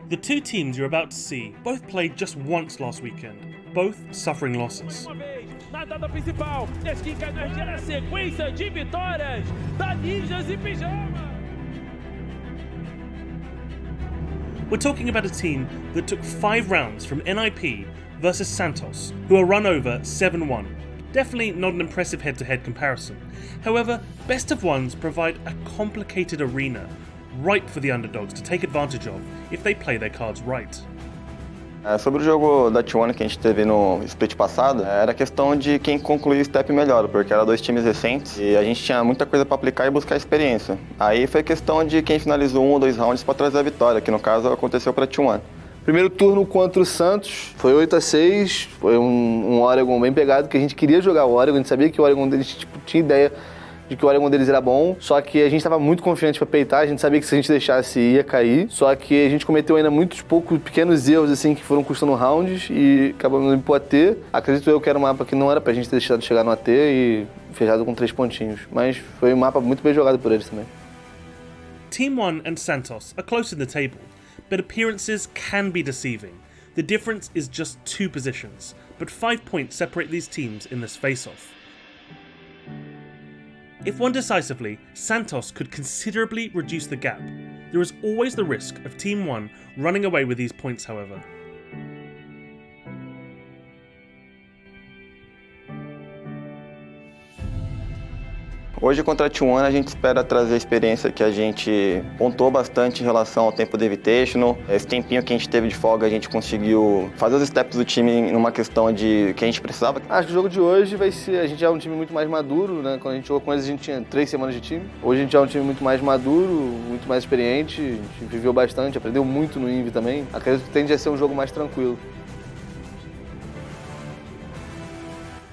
The two teams you're about to see both played just once last weekend, both suffering losses. Na data principal, desquica energia na sequência de vitórias da Ninjas e Pijama. We're talking about a team that took 5 rounds from NIP versus Santos, who are run over 7-1. Definitely not an impressive head-to-head comparison. However, best of ones provide a complicated arena, ripe for the underdogs to take advantage of if they play their cards right. Sobre o jogo da oNe que a gente teve no split passado, era questão de quem concluir o step melhor, porque eram 2 times recentes e a gente tinha muita coisa para aplicar e buscar experiência. Aí foi questão de quem finalizou 1 ou 2 rounds para trazer a vitória, que no caso aconteceu para a oNe. Primeiro turno contra o Santos, foi 8-6, foi um Oregon bem pegado, que a gente queria jogar o Oregon, a gente sabia que o Oregon deles tinha ideia de que o Oregon deles era bom, só que a gente estava muito confiante para peitar, a gente sabia que se a gente deixasse ia cair, só que a gente cometeu ainda muitos poucos pequenos erros assim que foram custando rounds e acabamos indo pro AT. Acredito eu que era um mapa que não era pra gente ter deixado chegar no AT e fechado com 3 pontinhos, mas foi um mapa muito bem jogado por eles também. Team oNe and Santos are close in the table, but appearances can be deceiving. The difference is just 2 positions, but 5 points separate these teams in this face-off. If won decisively, Santos could considerably reduce the gap. There is always the risk of Team oNe running away with these points, however. Hoje contra a oNe a gente espera trazer a experiência que a gente pontuou bastante em relação ao tempo do Invitational. Esse tempinho que a gente teve de folga a gente conseguiu fazer os steps do time numa questão de que a gente precisava. Acho que o jogo de hoje vai ser, a gente já é um time muito mais maduro, né? Quando a gente jogou com eles a gente tinha 3 semanas de time. Hoje a gente já é um time muito mais maduro, muito mais experiente, a gente viveu bastante, aprendeu muito no Invi também. Acredito que tende a ser um jogo mais tranquilo.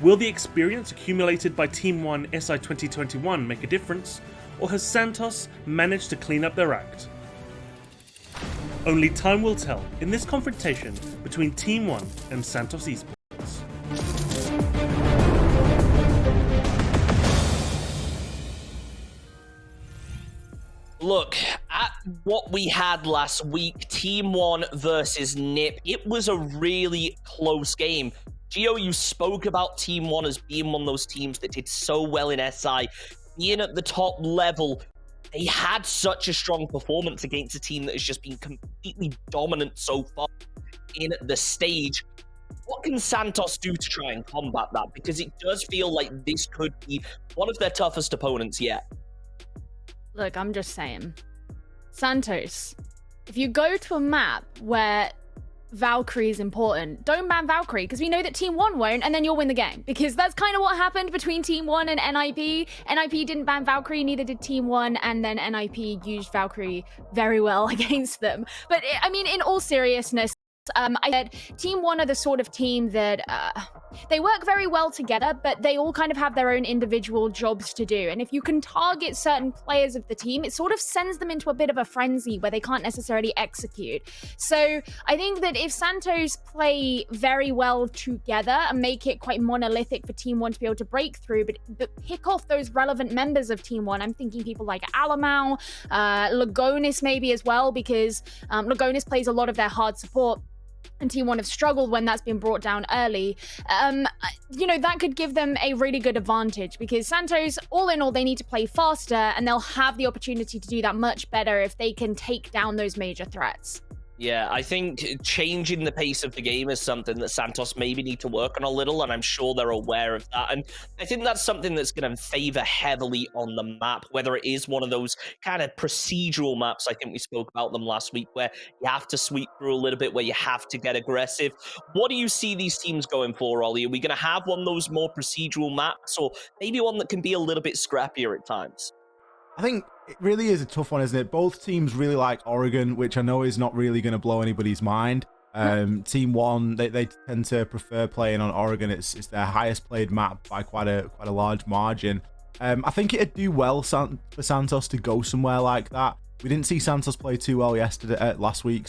Will the experience accumulated by Team oNe SI 2021 make a difference, or has Santos managed to clean up their act? Only time will tell in this confrontation between Team oNe and Santos Esports. Look, at what we had last week, Team oNe versus NIP, it was a really close game. Gio, you spoke about Team oNe as being one of those teams that did so well in SI, being at the top level. They had such a strong performance against a team that has just been completely dominant so far in the stage. What can Santos do to try and combat that? Because it does feel like this could be one of their toughest opponents yet. Look, I'm just saying. Santos, if you go to a map where Valkyrie is important, don't ban Valkyrie, because we know that Team oNe won't, and then you'll win the game, because that's kind of what happened between Team oNe and NIP. NIP didn't ban Valkyrie, neither did Team oNe, and then NIP used Valkyrie very well against them. But I mean, in all seriousness, I said Team oNe are the sort of team that they work very well together, but they all kind of have their own individual jobs to do. And if you can target certain players of the team, it sort of sends them into a bit of a frenzy where they can't necessarily execute. So I think that if Santos play very well together and make it quite monolithic for Team oNe to be able to break through, but pick off those relevant members of Team oNe, I'm thinking people like Alamau, Lagonis maybe as well, because Lagonis plays a lot of their hard support. And Team oNe have struggled when that's been brought down early. You know, that could give them a really good advantage, because Santos, all in all, they need to play faster, and they'll have the opportunity to do that much better if they can take down those major threats. Yeah, I think changing the pace of the game is something that Santos maybe need to work on a little, and I'm sure they're aware of that. And I think that's something that's going to favor heavily on the map, whether it is one of those kind of procedural maps. I think we spoke about them last week, where you have to sweep through a little bit, where you have to get aggressive. What do you see these teams going for, Ollie? Are we going to have one of those more procedural maps, or maybe one that can be a little bit scrappier at times? I think it really is a tough one, isn't it? Both teams really like Oregon, which I know is not really going to blow anybody's mind. Team oNe, they tend to prefer playing on Oregon. It's their highest played map by quite a large margin. I think it'd do well for Santos to go somewhere like that. We didn't see Santos play too well last week,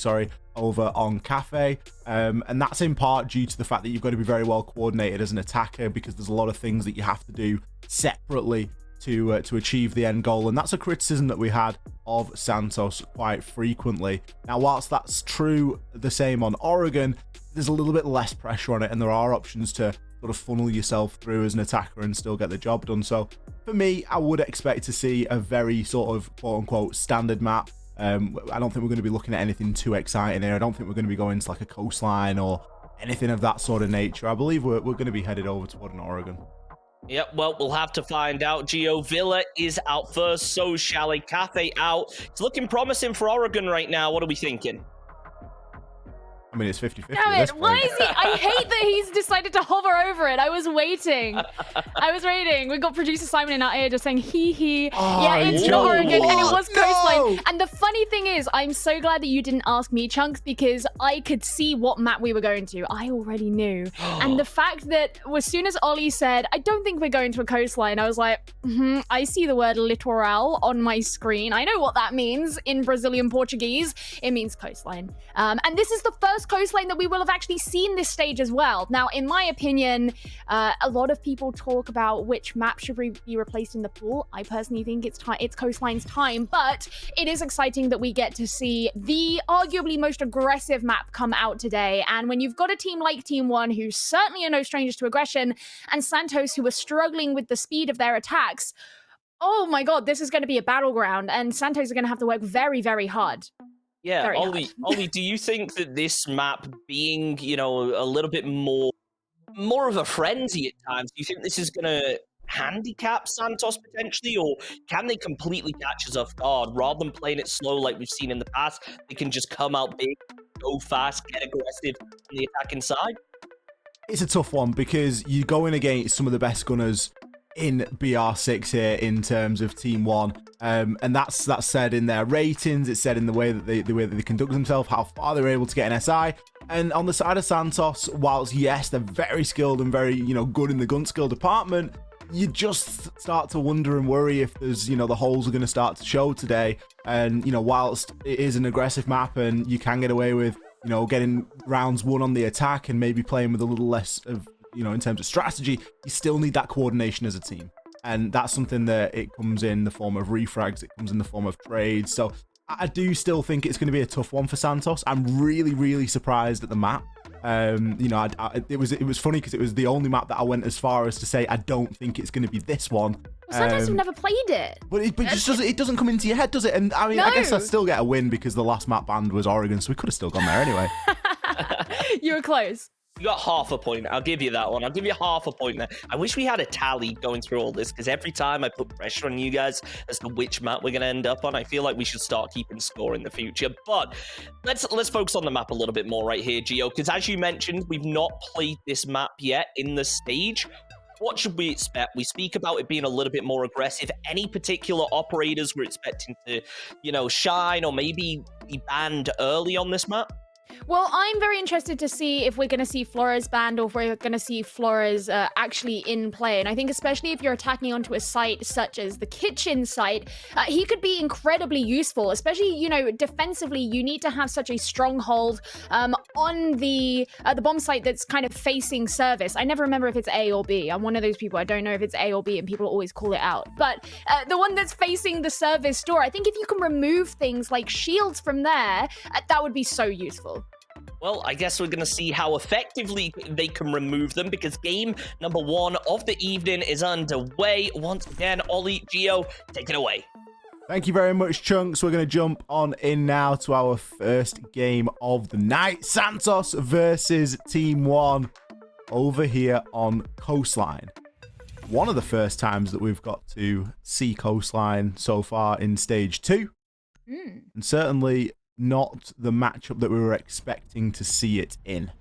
over on Cafe. And that's in part due to the fact that you've got to be very well coordinated as an attacker, because there's a lot of things that you have to do separately to achieve the end goal. And that's a criticism that we had of Santos quite frequently. Now, whilst that's true, the same on Oregon, there's a little bit less pressure on it, and there are options to sort of funnel yourself through as an attacker and still get the job done. So for me, I would expect to see a very sort of quote-unquote standard map. I don't think we're going to be looking at anything too exciting here. I don't think we're going to be going to like a Coastline or anything of that sort of nature. I believe we're going to be headed over toward an Oregon. Yep, well, we'll have to find out. Gio Villa is out first, so Chalet Cafe out. It's looking promising for Oregon right now. What are we thinking? I mean, it's 50-50 Damn at this it, why point. is he? I hate that he's decided to hover over it. I was waiting. We got producer Simon in our ear just saying, hee. Oh, yeah, it's not Oregon, and it was No! Coastline. And the funny thing is, I'm so glad that you didn't ask me, Chunks, because I could see what map we were going to. I already knew. And the fact that as soon as Ollie said, I don't think we're going to a Coastline, I was like, I see the word litoral on my screen. I know what that means in Brazilian Portuguese. It means coastline. And this is the first coastline that we will have actually seen this stage as well. Now, in my opinion, a lot of people talk about which map should be replaced in the pool. I personally think it's Coastline's time, but it is exciting that we get to see the arguably most aggressive map come out today. And when you've got a team like Team One, who certainly are no strangers to aggression, and Santos, who are struggling with the speed of their attacks, oh my god, this is going to be a battleground, and Santos are going to have to work very, very hard. Yeah, Very Ollie, do you think that this map being, a little bit more of a frenzy at times, do you think this is going to handicap Santos potentially, or can they completely catch us off guard? Rather than playing it slow like we've seen in the past, they can just come out big, go fast, get aggressive on the attacking side? It's a tough one because you're going against some of the best gunners in BR6 here in terms of Team One, and that's said in their ratings. It's said in the way that they conduct themselves, how far they're able to get an SI. And on the side of Santos, whilst yes, they're very skilled and very good in the gun skill department, you just start to wonder and worry if there's the holes are going to start to show today. And whilst it is an aggressive map and you can get away with getting rounds won on the attack and maybe playing with a little less of in terms of strategy, you still need that coordination as a team. And that's something that it comes in the form of refrags, it comes in the form of trades. So I do still think it's going to be a tough one for Santos. I'm really, really surprised at the map. It was funny because it was the only map that I went as far as to say I don't think it's going to be this one. Well, sometimes we've never played it. But it doesn't come into your head, does it? And I mean, No. I guess I still get a win because the last map banned was Oregon, so we could have still gone there anyway. You were close. You got half a point. I'll give you that one. I'll give you half a point there. I wish we had a tally going through all this, because every time I put pressure on you guys as to which map we're going to end up on, I feel like we should start keeping score in the future. But let's focus on the map a little bit more right here, Gio, because as you mentioned, we've not played this map yet in the stage. What should we expect? We speak about it being a little bit more aggressive. Any particular operators we're expecting to, shine or maybe be banned early on this map? Well, I'm very interested to see if we're going to see Flores banned or if we're going to see Flores actually in play. And I think especially if you're attacking onto a site such as the kitchen site, he could be incredibly useful, especially, defensively. You need to have such a stronghold on the bomb site that's kind of facing service. I never remember if it's A or B. I'm one of those people. I don't know if it's A or B, and people always call it out. But the one that's facing the service door, I think if you can remove things like shields from there, that would be so useful. Well, I guess we're going to see how effectively they can remove them, because game number 1 of the evening is underway. Once again, Ollie, Gio, take it away. Thank you very much, Chunks. We're going to jump on in now to our first game of the night. Santos versus Team One over here on Coastline. One of the first times that we've got to see Coastline so far in Stage 2. And certainly not the matchup that we were expecting to see it in.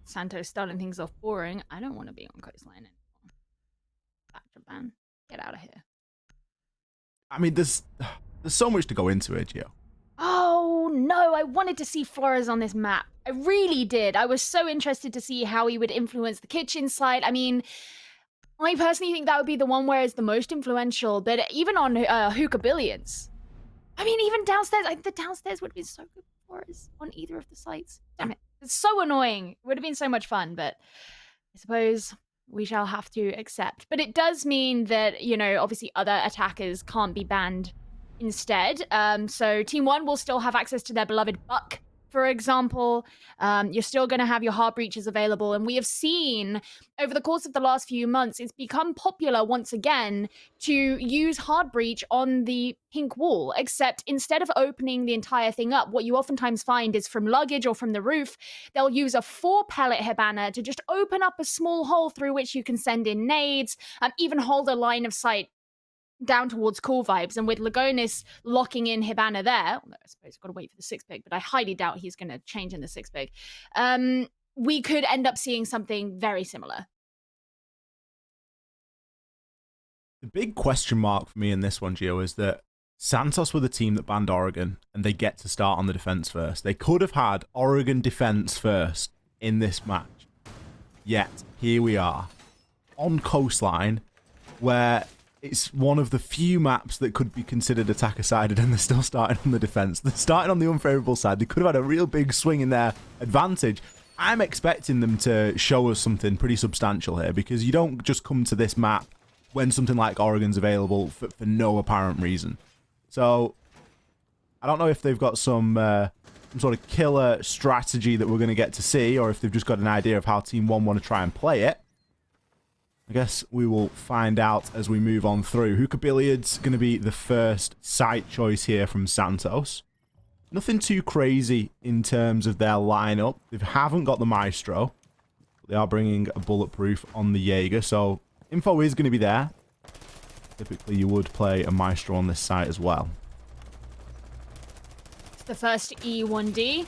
Santos starting things off boring. I don't want to be on Coastline anymore. Back to ban. Get out of here. I mean, there's so much to go into it, Gio. Oh, no. I wanted to see Flores on this map. I really did. I was so interested to see how he would influence the kitchen side. I mean, I personally think that would be the one where it's the most influential. But even on Hookah Billions, I mean, even downstairs, the downstairs would have been so good for us on either of the sites. Damn it. It's so annoying. It would have been so much fun, but I suppose we shall have to accept. But it does mean that, you know, obviously other attackers can't be banned instead. So Team One will still have access to their beloved Buck, for example. You're still going to have your hard breaches available. And we have seen over the course of the last few months, it's become popular once again to use hard breach on the pink wall, except instead of opening the entire thing up, what you oftentimes find is from luggage or from the roof, they'll use a 4-pellet Hibana to just open up a small hole through which you can send in nades, even hold a line of sight down towards Cool Vibes. And with Lagonis locking in Hibana there, although I suppose I've got to wait for the 6-pick, but I highly doubt he's going to change in the 6-pick, we could end up seeing something very similar. The big question mark for me in this one, Gio, is that Santos were the team that banned Oregon, and they get to start on the defense first. They could have had Oregon defense first in this match. Yet, here we are on Coastline, where it's one of the few maps that could be considered attacker-sided, and they're still starting on the defense. They're starting on the unfavorable side. They could have had a real big swing in their advantage. I'm expecting them to show us something pretty substantial here, because you don't just come to this map when something like Oregon's available for no apparent reason. So, I don't know if they've got some sort of killer strategy that we're going to get to see, or if they've just got an idea of how Team One want to try and play it. I guess we will find out as we move on through. Hookah Billiards going to be the first site choice here from Santos. Nothing too crazy in terms of their lineup. They haven't got the Maestro. They are bringing a Bulletproof on the Jaeger, so info is going to be there. Typically, you would play a Maestro on this site as well. It's the first E1D.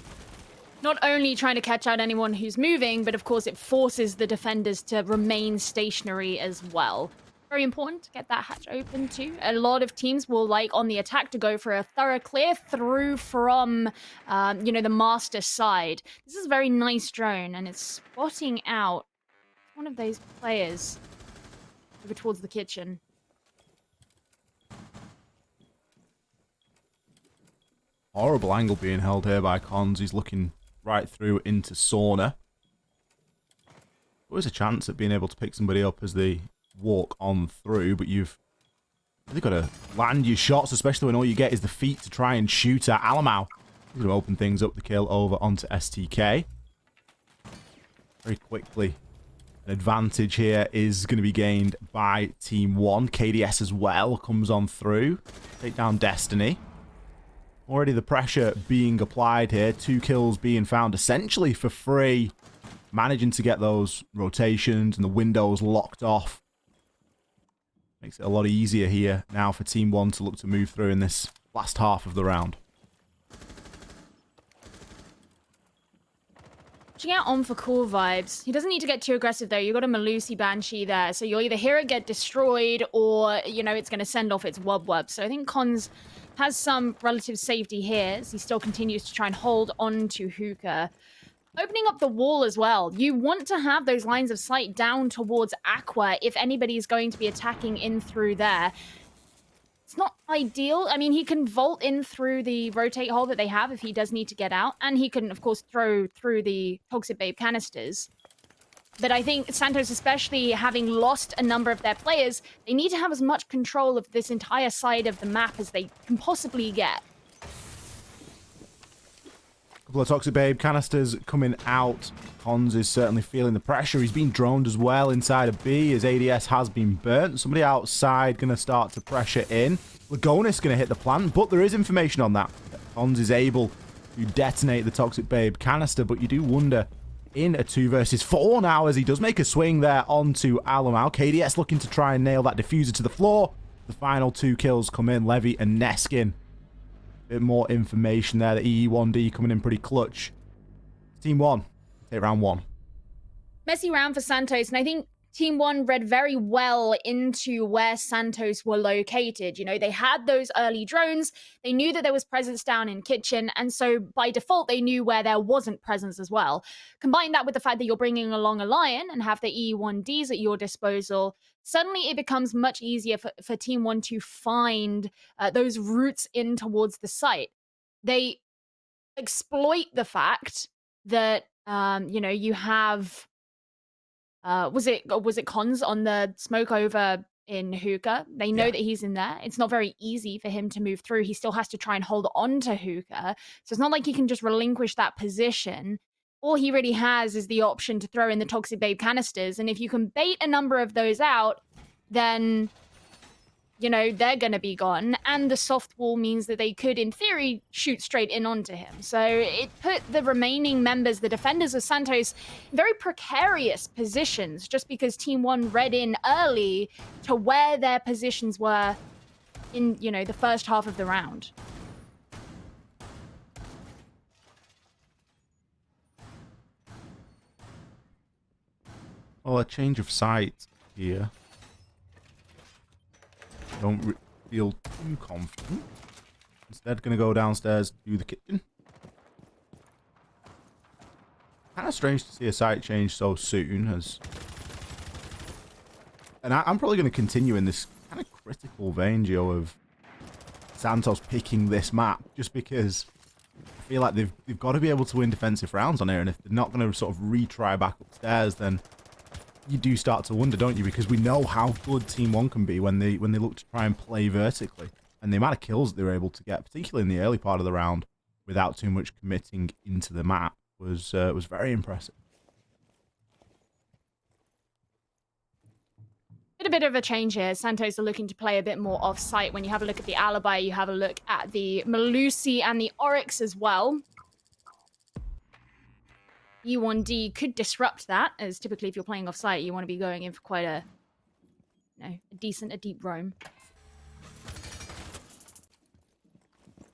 Not only trying to catch out anyone who's moving, but of course it forces the defenders to remain stationary as well. Very important to get that hatch open too. A lot of teams will like on the attack to go for a thorough clear through from, you know, the master side. This is a very nice drone, and it's spotting out one of those players over towards the kitchen. Horrible angle being held here by Cons. He's looking right through into Sauna. Always a chance at being able to pick somebody up as they walk on through, but you've really got to land your shots, especially when all you get is the feet to try and shoot at Alamau. He's going to open things up the kill over onto STK. Very quickly, an advantage here is going to be gained by Team One. KDS as well comes on through. Take down Destiny. Already the pressure being applied here. 2 kills being found essentially for free. Managing to get those rotations and the windows locked off. Makes it a lot easier here now for Team One to look to move through in this last half of the round. Watching out on for Cool Vibes. He doesn't need to get too aggressive though. You've got a Malusi Banshee there. So you'll either hear it get destroyed or, you know, it's going to send off its wub. So I think Cons has some relative safety here as he still continues to try and hold on to Hookah. Opening up the wall as well. You want to have those lines of sight down towards Aqua if anybody's going to be attacking in through there. It's not ideal. I mean, he can vault in through the rotate hole that they have if he does need to get out. And he can, of course, throw through the Toxic Babe canisters. But I think Santos, especially having lost a number of their players, they need to have as much control of this entire side of the map as they can possibly get. Couple of Toxic Babe canisters coming out. Cons is certainly feeling the pressure. He's been droned as well inside of B. His ADS has been burnt. Somebody outside going to start to pressure in. Lagonis going to hit the plant, but there is information on that. Cons is able to detonate the Toxic Babe canister, but you do wonder in a 2 versus 4 now as he does make a swing there onto Alamau. KDS looking to try and nail that diffuser to the floor. The final 2 kills come in. Levy and Neskin. Bit more information there. The EE1D coming in pretty clutch. Team One, take round 1. Messy round for Santos, and I think Team One read very well into where Santos were located. You know, they had those early drones. They knew that there was presence down in kitchen, and so by default, they knew where there wasn't presence as well. Combine that with the fact that you're bringing along a Lion and have the E1Ds at your disposal, suddenly it becomes much easier for Team One to find those routes in towards the site. They exploit the fact that, you know, you have was it Cons on the smoke over in Hookah? They know that he's in there. It's not very easy for him to move through. He still has to try and hold on to Hookah. So it's not like he can just relinquish that position. All he really has is the option to throw in the Toxic Babe canisters. And if you can bait a number of those out, then, you know, they're going to be gone. And the soft wall means that they could, in theory, shoot straight in onto him. So it put the remaining members, the defenders of Santos, in very precarious positions just because Team One read in early to where their positions were in, you know, the first half of the round. Well, a change of sight here. Don't feel too confident. Instead, going to go downstairs to the kitchen. Kind of strange to see a sight change so soon. And I'm probably going to continue in this kind of critical vein, Gio, of Santos picking this map, just because I feel like they've got to be able to win defensive rounds on here, and if they're not going to sort of retry back upstairs, then you do start to wonder, don't you? Because we know how good Team One can be when they look to try and play vertically, and the amount of kills that they were able to get, particularly in the early part of the round, without too much committing into the map, was very impressive. A bit of a change here. Santos are looking to play a bit more off-site. When you have a look at the Alibi, you have a look at the Malusi and the Oryx as well. U1D could disrupt that, as typically if you're playing off-site, you want to be going in for quite a, you know, a deep roam.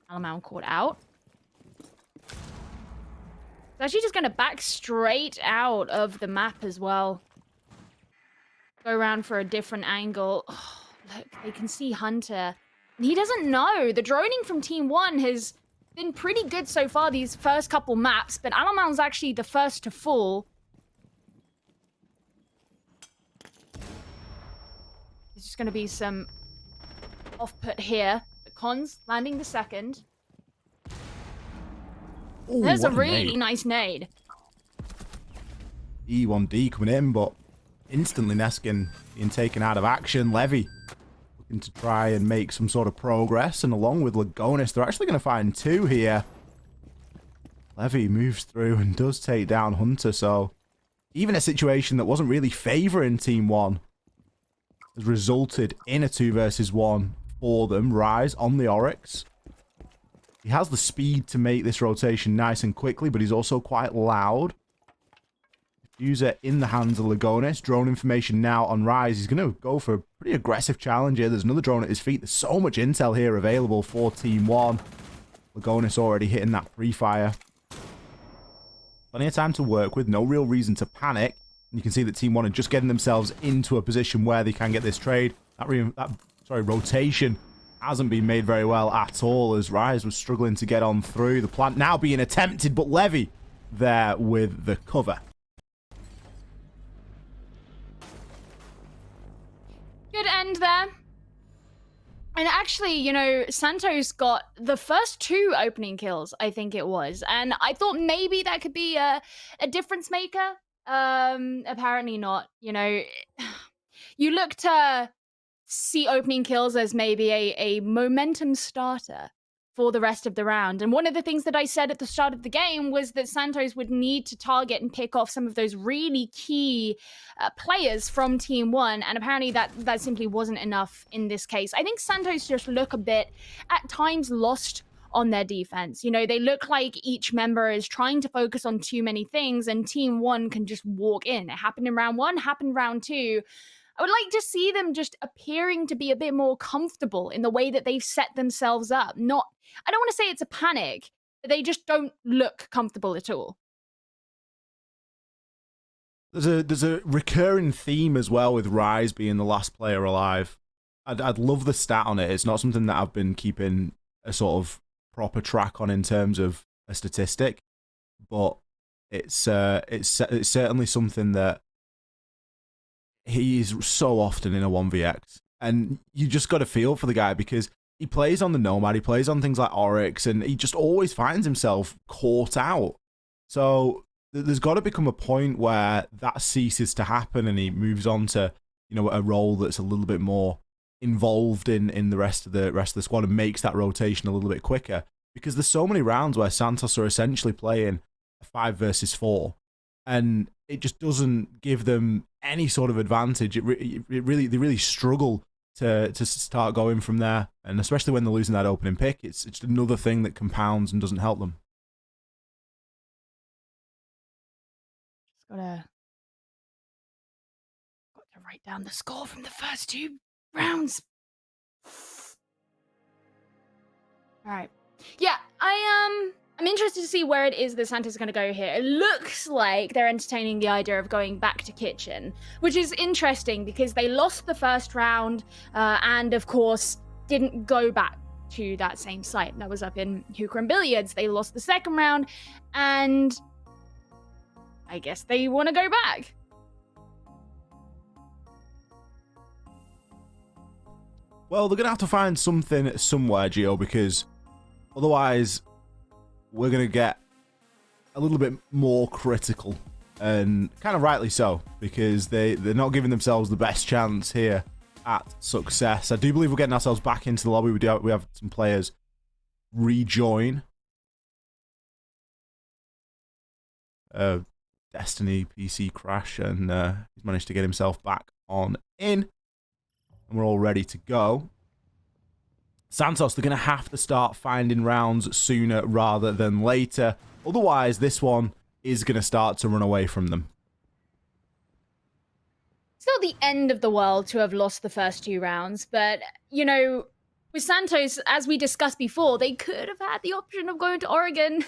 Alamau caught out. It's actually just going to back straight out of the map as well. Go around for a different angle. Oh, look, they can see Hunter. And he doesn't know. The droning from Team One has been pretty good so far these first couple maps, but Alamau's actually the first to fall. There's just going to be some off-put here. The Cons landing the second. Ooh, there's a what really nade. nice nade. E1D coming in, but instantly Neskin being taken out of action. Levy looking to try and make some sort of progress, and along with Lagonis, they're actually going to find two here. Levy moves through and does take down Hunter, so even a situation that wasn't really favouring Team One has resulted in a 2 versus 1 for them. Rise on the Oryx. He has the speed to make this rotation nice and quickly, but he's also quite loud. User in the hands of Lagonis. Drone information now on Rise. He's going to go for a pretty aggressive challenge here. There's another drone at his feet. There's so much intel here available for Team One. Lagonis already hitting that pre-fire. Plenty of time to work with. No real reason to panic. And you can see that Team One are just getting themselves into a position where they can get this trade. That rotation hasn't been made very well at all, as Rise was struggling to get on through. The plant now being attempted, but Levy there with the cover. Good end there. And actually, you know, Santos got the first 2 opening kills, I think it was. And I thought maybe that could be a difference maker. Apparently not. You know, you look to see opening kills as maybe a momentum starter for the rest of the round. And one of the things that I said at the start of the game was that Santos would need to target and pick off some of those really key players from Team One, and apparently that simply wasn't enough in this case. I think Santos just look a bit, at times, lost on their defense. You know, they look like each member is trying to focus on too many things, and Team One can just walk in. It happened in round 1, happened round 2. I would like to see them just appearing to be a bit more comfortable in the way that they've set themselves up. Not, I don't want to say it's a panic, but they just don't look comfortable at all. There's a recurring theme as well with Rise being the last player alive. I'd love the stat on it. It's not something that I've been keeping a sort of proper track on in terms of a statistic, but it's certainly something that he's so often in a 1vx, and you just got to feel for the guy because he plays on the Nomad, he plays on things like Oryx, and he just always finds himself caught out. So there's got to become a point where that ceases to happen and he moves on to, you know, a role that's a little bit more involved in the rest of the squad and makes that rotation a little bit quicker. Because there's so many rounds where Santos are essentially playing a 5 versus 4, and it just doesn't give them any sort of advantage. They really struggle to start going from there, and especially when they're losing that opening pick, it's just another thing that compounds and doesn't help them. Got to write down the score from the first 2 rounds. All right. Yeah, I'm interested to see where it is that Santos is going to go here. It looks like they're entertaining the idea of going back to kitchen, which is interesting because they lost the first round and, of course, didn't go back to that same site. That was up in Hookah and Billiards. They lost the second round, and I guess they want to go back. Well, they're going to have to find something somewhere, Gio, because otherwise we're going to get a little bit more critical, and kind of rightly so, because they're not giving themselves the best chance here at success. I do believe we're getting ourselves back into the lobby. We have some players rejoin. Destiny PC crash, and he's managed to get himself back on in, and we're all ready to go. Santos, they're going to have to start finding rounds sooner rather than later. Otherwise, this one is going to start to run away from them. It's not the end of the world to have lost the first 2 rounds, but, you know, with Santos, as we discussed before, they could have had the option of going to Oregon.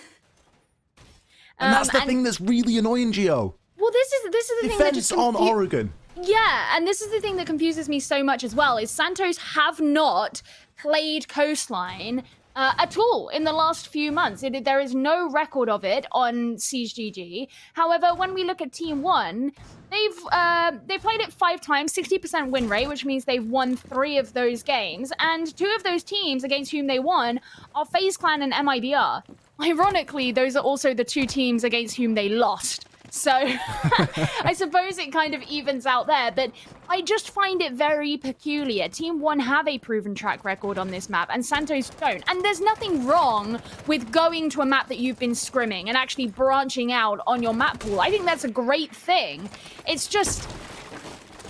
And that's the thing that's really annoying, Gio. Well, this is the thing that just on Oregon. Yeah, and this is the thing that confuses me so much as well, is Santos have not played Coastline at all in the last few months. There is no record of it on CGG. However, when we look at Team One, they've played it 5 times, 60% win rate, which means they've won 3 of those games, and 2 of those teams against whom they won are FaZe Clan and MIBR. Ironically, those are also the 2 teams against whom they lost. So I suppose it kind of evens out there, but I just find it very peculiar. Team One have a proven track record on this map, and Santos don't. And there's nothing wrong with going to a map that you've been scrimming and actually branching out on your map pool. I think that's a great thing. It's just,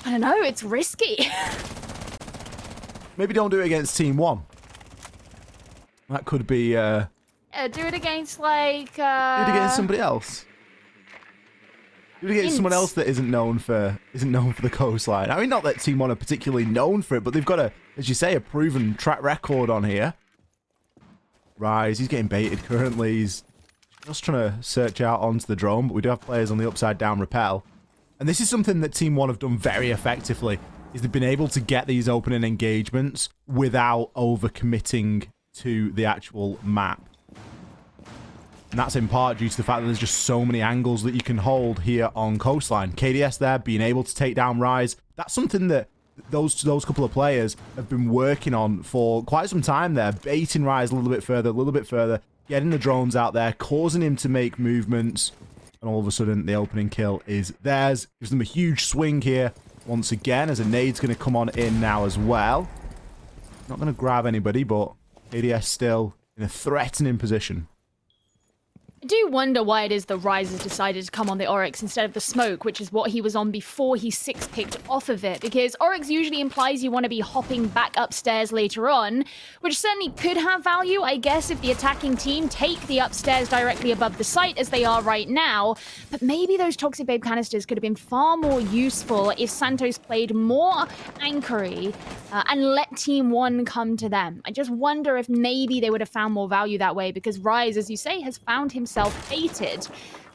I don't know, it's risky. Maybe don't do it against Team One. That could be... do it against, like... Do it against somebody else. Do it against someone else that isn't known for the Coastline. I mean, not that Team One are particularly known for it, but they've got a, as you say, a proven track record on here. Rise, he's getting baited currently. He's just trying to search out onto the drone, but we do have players on the upside down rappel. And this is something that Team One have done very effectively, is they've been able to get these opening engagements without overcommitting to the actual map. And that's in part due to the fact that there's just so many angles that you can hold here on Coastline. KDS there, being able to take down Rise. That's something that those couple of players have been working on for quite some time there. Baiting Rise a little bit further, getting the drones out there, causing him to make movements. And all of a sudden, the opening kill is theirs. Gives them a huge swing here once again, as a nade's going to come on in now as well. Not going to grab anybody, but KDS still in a threatening position. I do wonder why it is the Rise has decided to come on the Oryx instead of the Smoke, which is what he was on before he 6-picked off of it, because Oryx usually implies you want to be hopping back upstairs later on, which certainly could have value, I guess, if the attacking team take the upstairs directly above the site as they are right now, but maybe those Toxic Babe canisters could have been far more useful if Santos played more anchory and let Team One come to them. I just wonder if maybe they would have found more value that way, because Rise, as you say, has found himself baited.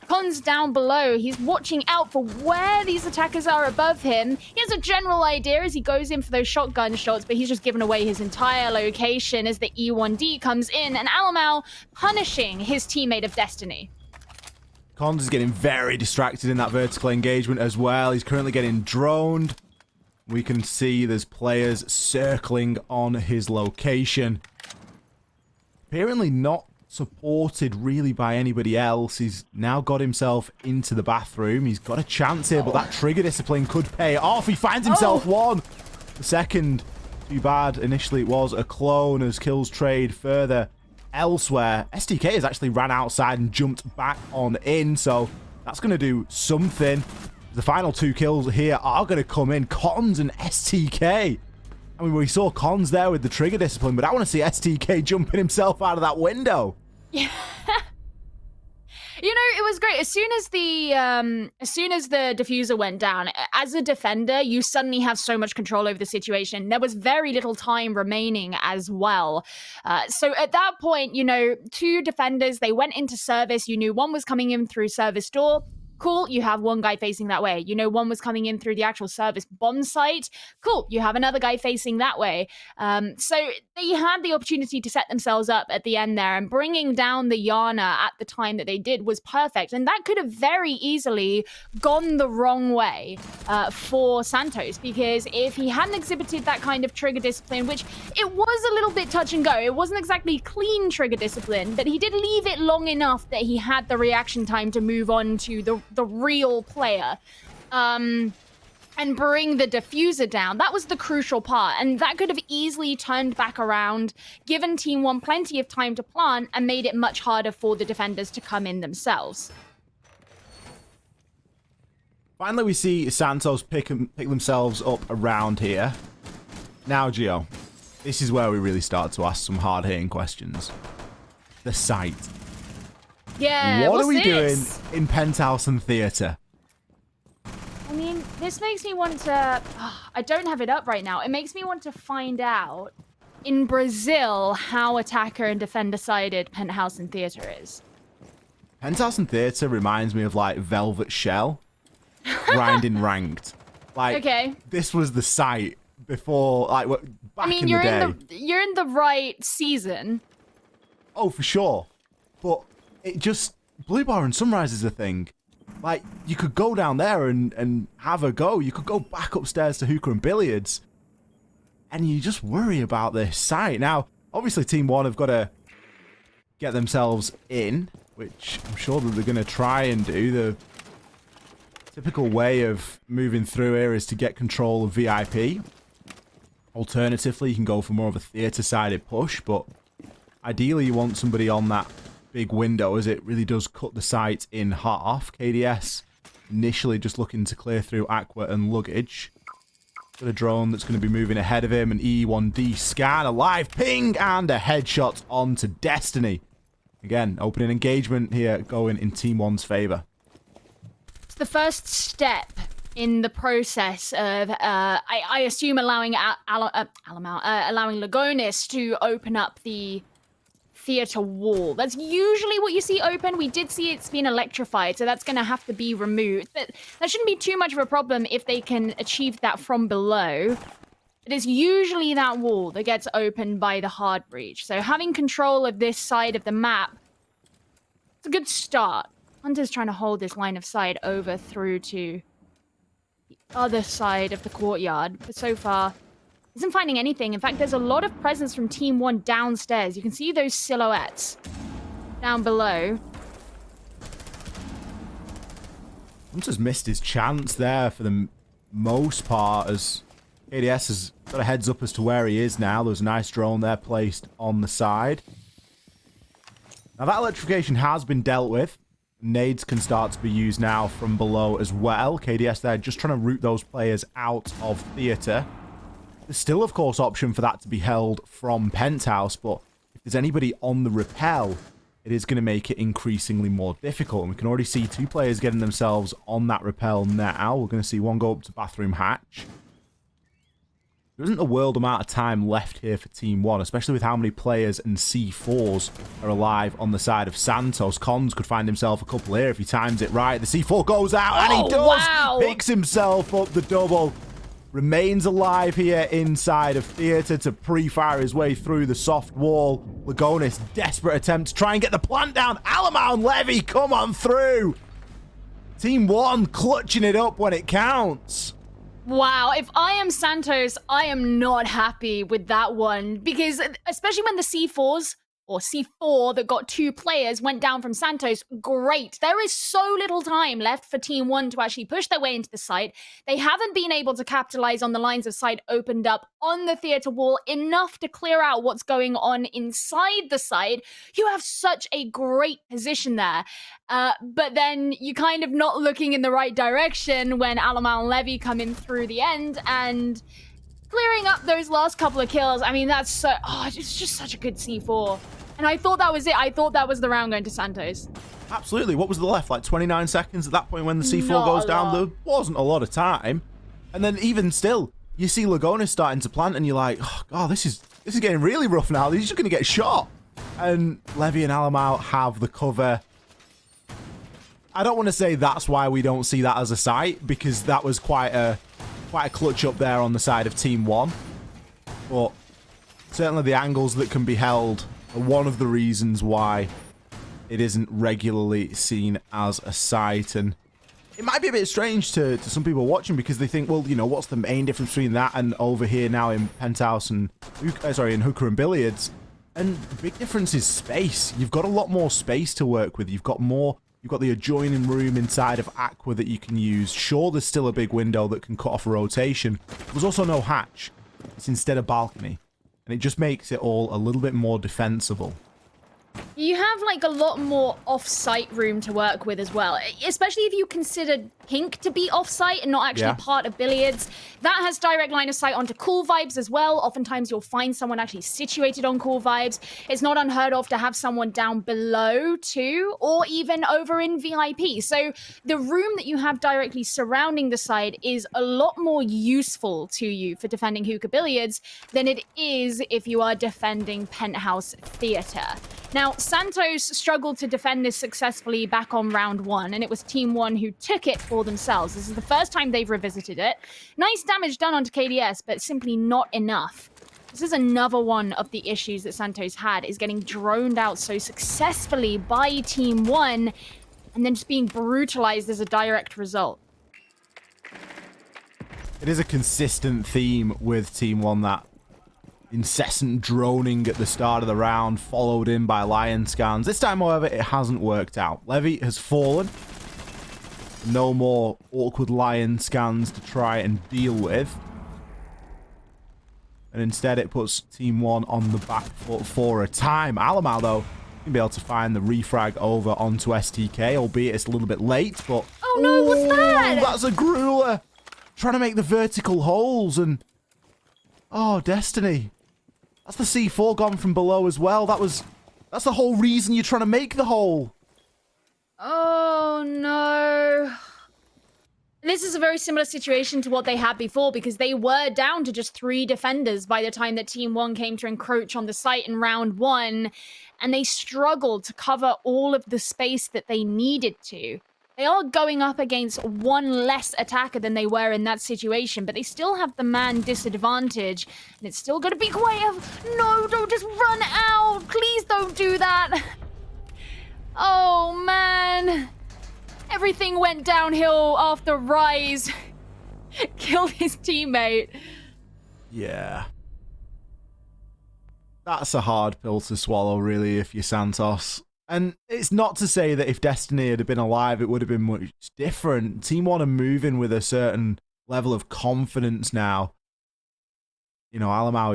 Con's down below. He's watching out for where these attackers are above him. He has a general idea as he goes in for those shotgun shots, but he's just given away his entire location as the E1D comes in, and Alamau punishing his teammate of Destiny. Cons is getting very distracted in that vertical engagement as well. He's currently getting droned. We can see there's players circling on his location. Apparently not supported really by anybody else. He's now got himself into the bathroom. He's got a chance here, but that trigger discipline could pay off. He finds himself one. The second, too bad. Initially, it was a clone as kills trade further elsewhere. STK has actually ran outside and jumped back on in, so that's going to do something. The final 2 kills here are going to come in. Cons and STK. I mean, we saw Cons there with the trigger discipline, but I want to see STK jumping himself out of that window. Yeah. You know, it was great. As soon as the diffuser went down, as a defender, you suddenly have so much control over the situation. There was very little time remaining as well. So at that point, you know, 2 defenders, they went into service. You knew one was coming in through service door. Cool, you have one guy facing that way. You know, one was coming in through the actual service bomb site. Cool, you have another guy facing that way. So they had the opportunity to set themselves up at the end there, and bringing down the Yana at the time that they did was perfect. And that could have very easily gone the wrong way for Santos, because if he hadn't exhibited that kind of trigger discipline, which it was a little bit touch and go, it wasn't exactly clean trigger discipline, but he did leave it long enough that he had the reaction time to move on to the real player and bring the diffuser down. That was the crucial part, and that could have easily turned back around, given Team 1 plenty of time to plant, and made it much harder for the defenders to come in themselves. Finally, we see Santos pick themselves up around here. Now, Gio, this is where we really start to ask some hard-hitting questions. The site. Yeah, what are we this? doing in Penthouse and Theatre? I mean, this makes me want to... I don't have it up right now. It makes me want to find out, in Brazil, how attacker and defender-sided Penthouse and Theatre is. Penthouse and Theatre reminds me of, like, Velvet Shell. Grinding ranked. Like, okay. This was the site before, like, back in the day. You're in the right season. Oh, for sure. But it just... Blue Bar and Sunrise is a thing. Like, you could go down there and have a go. You could go back upstairs to Hookah and Billiards. And you just worry about this site. Now, obviously, Team 1 have got to get themselves in, which I'm sure that they're going to try and do. The typical way of moving through here is to get control of VIP. Alternatively, you can go for more of a theatre-sided push, but ideally you want somebody on that big window, as it really does cut the site in half. KDS initially just looking to clear through Aqua and luggage. Got a drone that's going to be moving ahead of him, an E1D scan, a live ping, and a headshot onto Destiny. Again, opening engagement here going in Team 1's favour. It's the first step in the process of, I assume, allowing Lagonis to open up the theatre wall. That's usually what you see open. We did see it's been electrified, so that's going to have to be removed. But that shouldn't be too much of a problem if they can achieve that from below. It is usually that wall that gets opened by the hard breach. So having control of this side of the map, it's a good start. Hunter's trying to hold this line of sight over through to the other side of the courtyard, but so far isn't finding anything. In fact, there's a lot of presence from Team 1 downstairs. You can see those silhouettes down below. Hunter's missed his chance there for the most part, as KDS has got a heads up as to where he is now. There's a nice drone there placed on the side. Now that electrification has been dealt with. Nades can start to be used now from below as well. KDS there just trying to route those players out of theatre. There's still, of course, option for that to be held from Penthouse, but if there's anybody on the rappel, it is going to make it increasingly more difficult. And we can already see 2 players getting themselves on that rappel now. We're going to see one go up to bathroom hatch. There isn't a world amount of time left here for Team 1, especially with how many players and C4s are alive on the side of Santos. Cons could find himself a couple here if he times it right. The C4 goes out, and he does! Wow. Picks himself up the double. Remains alive here inside of theatre to pre-fire his way through the soft wall. Lagonis, desperate attempt to try and get the plant down. Alamau and Levy, come on through! Team 1 clutching it up when it counts. Wow, if I am Santos, I am not happy with that one, because especially when the C4s or C4 that got 2 players went down from Santos. Great. There is so little time left for Team 1 to actually push their way into the site. They haven't been able to capitalize on the lines of sight opened up on the theater wall enough to clear out what's going on inside the site. You have such a great position there. But then you kind of not looking in the right direction when Alamau and Levy come in through the end and clearing up those last couple of kills. I mean, that's so... Oh, it's just such a good C4. And I thought that was it. I thought that was the round going to Santos. Absolutely. What was the left? Like 29 seconds at that point when the C4 Not goes a down? lot. There wasn't a lot of time. And then even still, you see Lagonis starting to plant and you're like, oh, God, this is getting really rough now. He's just going to get shot. And Levy and Alamau have the cover. I don't want to say that's why we don't see that as a sight, because that was quite a clutch up there on the side of Team 1. But certainly the angles that can be held are one of the reasons why it isn't regularly seen as a sight. And it might be a bit strange to some people watching, because they think, well, you know, what's the main difference between that and over here now in Penthouse and in Hooker and Billiards? And the big difference is space. You've got a lot more space to work with. You've got the adjoining room inside of Aqua that you can use. Sure, there's still a big window that can cut off a rotation. There's also no hatch. It's instead a balcony. And it just makes it all a little bit more defensible. You have like a lot more off-site room to work with as well, especially if you consider Pink to be off-site and not actually part of Billiards. That has direct line of sight onto Cool Vibes as well. Oftentimes you'll find someone actually situated on Cool Vibes. It's not unheard of to have someone down below too, or even over in VIP. So the room that you have directly surrounding the side is a lot more useful to you for defending Hookah Billiards than it is if you are defending Penthouse Theatre. Now, Santos struggled to defend this successfully back on round 1, and it was Team 1 who took it for themselves. This is the first time they've revisited it. Nice damage done onto KDS, but simply not enough. This is another one of the issues that Santos had, is getting droned out so successfully by Team 1, and then just being brutalized as a direct result. It is a consistent theme with Team 1, that incessant droning at the start of the round, followed in by Lion Scans. This time, however, it hasn't worked out. Levy has fallen. No more awkward Lion Scans to try and deal with. And instead, it puts Team 1 on the back foot for a time. Alamau, though, can be able to find the refrag over onto STK, albeit it's a little bit late, but... Oh no, what's that? That's a grueler! Trying to make the vertical holes, and... Oh, Destiny. That's the C4 gone from below as well. That's the whole reason you're trying to make the hole. Oh no. This is a very similar situation to what they had before, because they were down to just 3 defenders by the time that Team 1 came to encroach on the site in round 1, and they struggled to cover all of the space that they needed to. They are going up against 1 less attacker than they were in that situation, but they still have the man disadvantage, and it's still going to be quiet. No, don't just run out. Please don't do that. Oh, man. Everything went downhill after Rise killed his teammate. Yeah. That's a hard pill to swallow, really, if you're Santos. And it's not to say that if Destiny had been alive, it would have been much different. Team 1 are moving with a certain level of confidence now. You know, Alamau,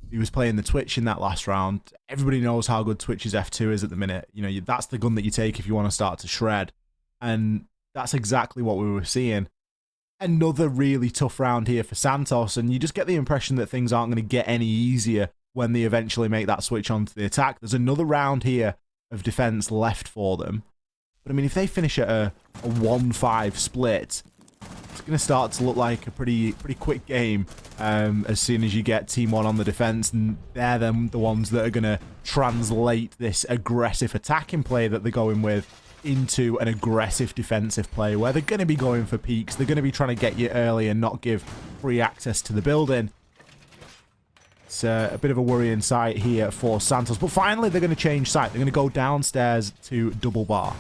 he was playing the Twitch in that last round. Everybody knows how good Twitch's F2 is at the minute. You know, that's the gun that you take if you want to start to shred. And that's exactly what we were seeing. Another really tough round here for Santos, and you just get the impression that things aren't going to get any easier when they eventually make that switch onto the attack. There's another round here of defense left for them. But I mean, if they finish at a 1-5 split, it's going to start to look like a pretty quick game as soon as you get Team 1 on the defense, and they're the ones that are going to translate this aggressive attacking play that they're going with into an aggressive defensive play, where they're going to be going for peaks. They're going to be trying to get you early and not give free access to the building. It's a bit of a worrying sight here for Santos. But finally, they're going to change site. They're going to go downstairs to Double Bar.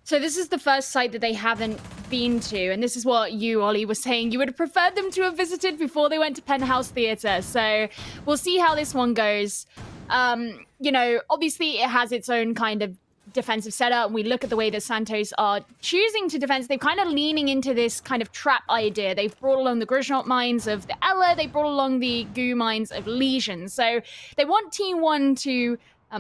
So this is the first site that they haven't been to. And this is what you, Ollie, was saying. You would have preferred them to have visited before they went to Penthouse Theatre. So we'll see how this one goes. You know, obviously it has its own kind of defensive setup. We look at the way that Santos are choosing to defend. They're kind of leaning into this kind of trap idea. They've brought along the Grishnot mines of the Ella. They brought along the Goo mines of Legion. So they want Team 1 to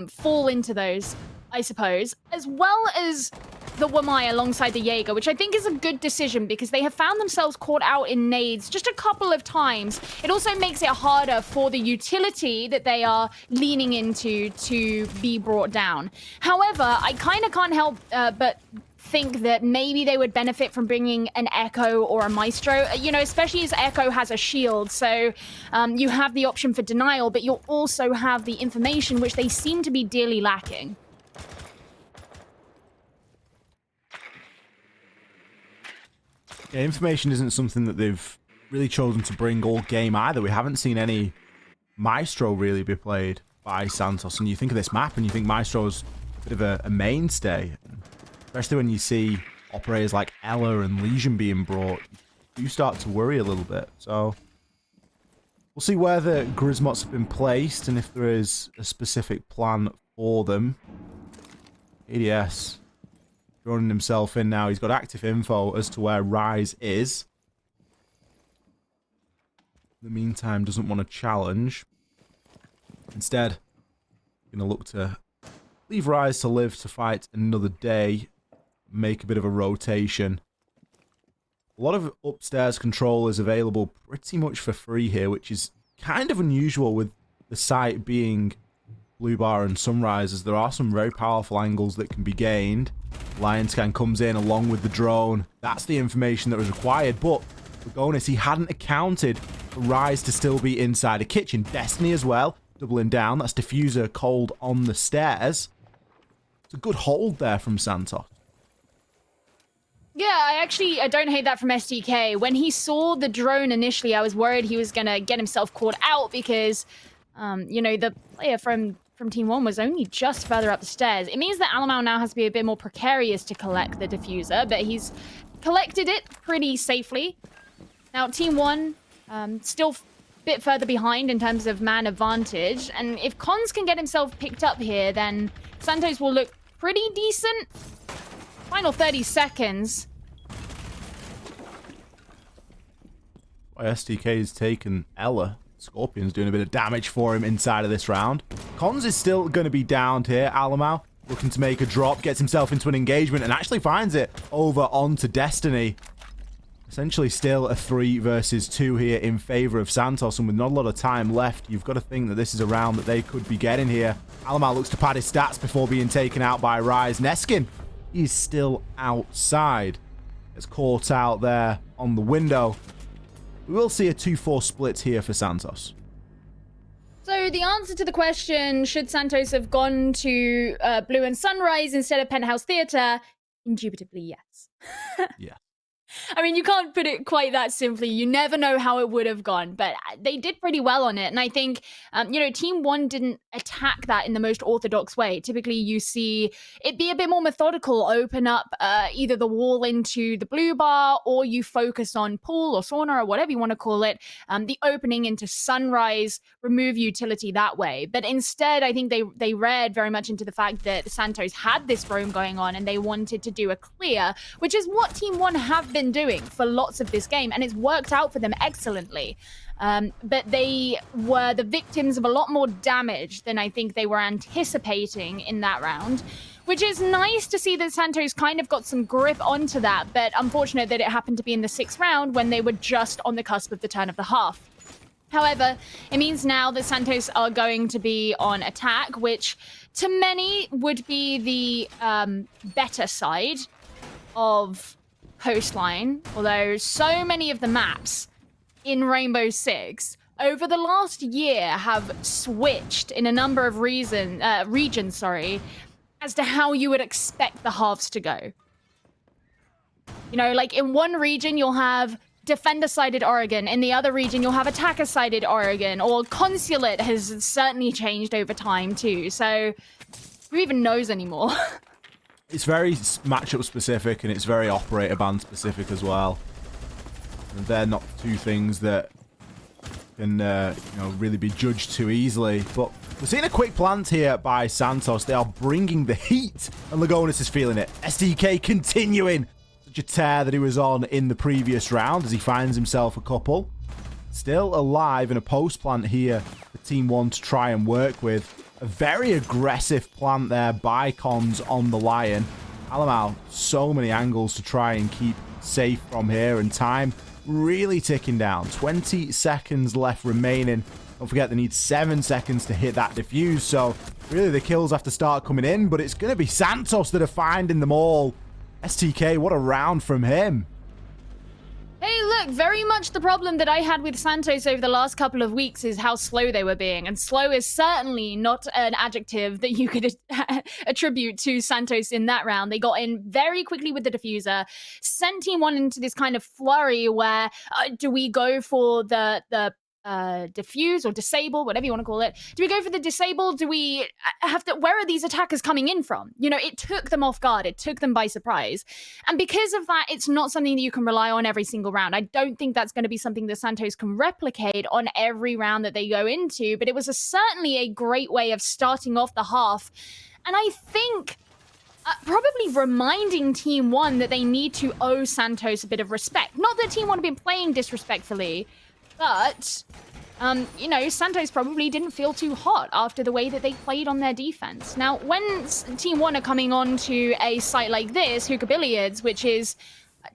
fall into those, I suppose, as well as the Wamai alongside the Jaeger, which I think is a good decision because they have found themselves caught out in nades just a couple of times. It also makes it harder for the utility that they are leaning into to be brought down. However, I kind of can't help but think that maybe they would benefit from bringing an Echo or a Maestro, you know, especially as Echo has a shield. So you have the option for denial, but you'll also have the information, which they seem to be dearly lacking. Yeah, information isn't something that they've really chosen to bring all game either. We haven't seen any Maestro really be played by Santos. And you think of this map and you think Maestro's a bit of a mainstay. Especially when you see operators like Ella and Legion being brought, you start to worry a little bit. So we'll see where the Grismots have been placed and if there is a specific plan for them. ADS droning himself in now. He's got active info as to where Rise is. In the meantime, doesn't want to challenge. Instead, going to look to leave Rise to live to fight another day. Make a bit of a rotation. A lot of upstairs controllers available pretty much for free here, which is kind of unusual with the site being Blue Bar and Sunrise, as there are some very powerful angles that can be gained. Lionscan comes in along with the drone. That's the information that was required, but Vagonis, he hadn't accounted for Rise to still be inside a kitchen. Destiny as well, doubling down. That's Diffuser cold on the stairs. It's a good hold there from Santos. Yeah, I don't hate that from SDK. When he saw the drone initially, I was worried he was going to get himself caught out because, you know, the player from Team 1 was only just further up the stairs. It means that Alamau now has to be a bit more precarious to collect the diffuser, but he's collected it pretty safely. Now, Team 1, still a bit further behind in terms of man advantage, and if Cons can get himself picked up here, then Santos will look pretty decent. Final 30 seconds. SDK's taken Ella. Scorpion's doing a bit of damage for him inside of this round. Cons is still going to be downed here. Alamau looking to make a drop, gets himself into an engagement and actually finds it over onto Destiny. Essentially still a 3 versus 2 here in favor of Santos, and with not a lot of time left, you've got to think that this is a round that they could be getting here. Alamau looks to pad his stats before being taken out by Rise. Neskin, he's still outside. Gets caught out there on the window. We will see a 2-4 split here for Santos. So the answer to the question, should Santos have gone to Blue and Sunrise instead of Penthouse Theatre? Indubitably, yes. Yeah. I mean, you can't put it quite that simply. You never know how it would have gone, but they did pretty well on it. And I think, you know, Team 1 didn't attack that in the most orthodox way. Typically, you see it be a bit more methodical, open up either the wall into the blue bar, or you focus on pool or sauna or whatever you want to call it, the opening into Sunrise, remove utility that way. But instead, I think they read very much into the fact that Santos had this roam going on and they wanted to do a clear, which is what Team 1 have been doing for lots of this game, and it's worked out for them excellently. But they were the victims of a lot more damage than I think they were anticipating in that round, which is nice to see that Santos kind of got some grip onto that, but unfortunate that it happened to be in the 6th round when they were just on the cusp of the turn of the half. However, it means now that Santos are going to be on attack, which to many would be the better side of Coastline, although so many of the maps in Rainbow Six over the last year have switched in a number of regions, as to how you would expect the halves to go. You know, like in one region you'll have defender-sided Oregon, in the other region you'll have attacker-sided Oregon, or Consulate has certainly changed over time too, so who even knows anymore? It's very matchup specific and it's very operator band specific as well. And they're not two things that can you know, really be judged too easily. But We're seeing a quick plant here by Santos. They are bringing the heat, and Lagonis is feeling it. SDK continuing such a tear that he was on in the previous round as he finds himself a couple. Still alive in a post plant here for Team 1 to try and work with. A very aggressive plant there by Cons on the Lion. Alamau, so many angles to try and keep safe from here, and time really ticking down. 20 seconds left remaining. Don't forget they need 7 seconds to hit that defuse, so really the kills have to start coming in, but it's going to be Santos that are finding them all. STK, what a round from him. Hey, look, very much the problem that I had with Santos over the last couple of weeks is how slow they were being. And slow is certainly not an adjective that you could attribute to Santos in that round. They got in very quickly with the diffuser, sent Team 1 into this kind of flurry where do we go for the diffuse or disable, whatever you want to call it. Do we go for the disable? Do we have to, where are these attackers coming in from? You know, it took them off guard. It took them by surprise. And because of that, it's not something that you can rely on every single round. I don't think that's going to be something that Santos can replicate on every round that they go into, but it was certainly a great way of starting off the half. And I think probably reminding Team 1 that they need to owe Santos a bit of respect. Not that Team 1 have been playing disrespectfully, but, you know, Santos probably didn't feel too hot after the way that they played on their defense. Now, when Team 1 are coming on to a site like this, Hookah Billiards, which is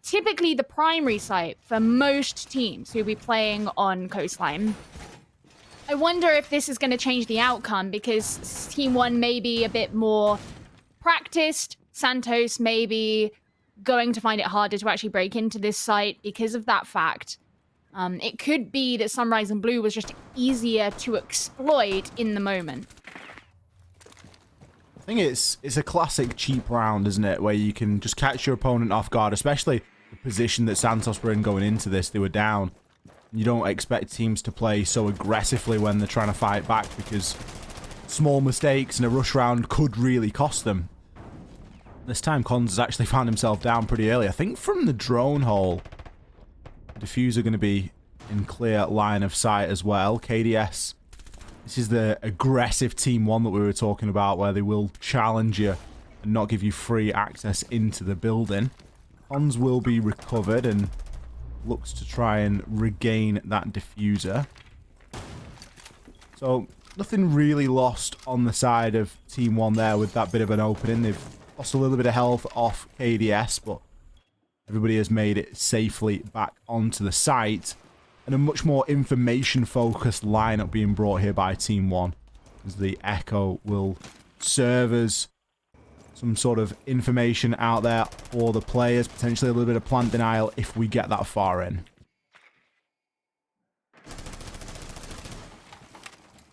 typically the primary site for most teams who'll be playing on Coastline, I wonder if this is going to change the outcome, because Team 1 may be a bit more practiced. Santos may be going to find it harder to actually break into this site because of that fact. It could be that Sunrise and Blue was just easier to exploit in the moment. I think it's a classic cheap round, isn't it? Where you can just catch your opponent off guard, especially the position that Santos were in going into this. They were down. You don't expect teams to play so aggressively when they're trying to fight back, because small mistakes in a rush round could really cost them. This time, Cons has actually found himself down pretty early. I think from the drone hole. Diffuser going to be in clear line of sight as well. KDS, this is the aggressive Team 1 that we were talking about, where they will challenge you and not give you free access into the building. Cons will be recovered and looks to try and regain that diffuser. So nothing really lost on the side of Team 1 there with that bit of an opening. They've lost a little bit of health off KDS, but everybody has made it safely back onto the site, and a much more information-focused lineup being brought here by Team 1, as the Echo will serve as some sort of information out there for the players, potentially a little bit of plant denial if we get that far in.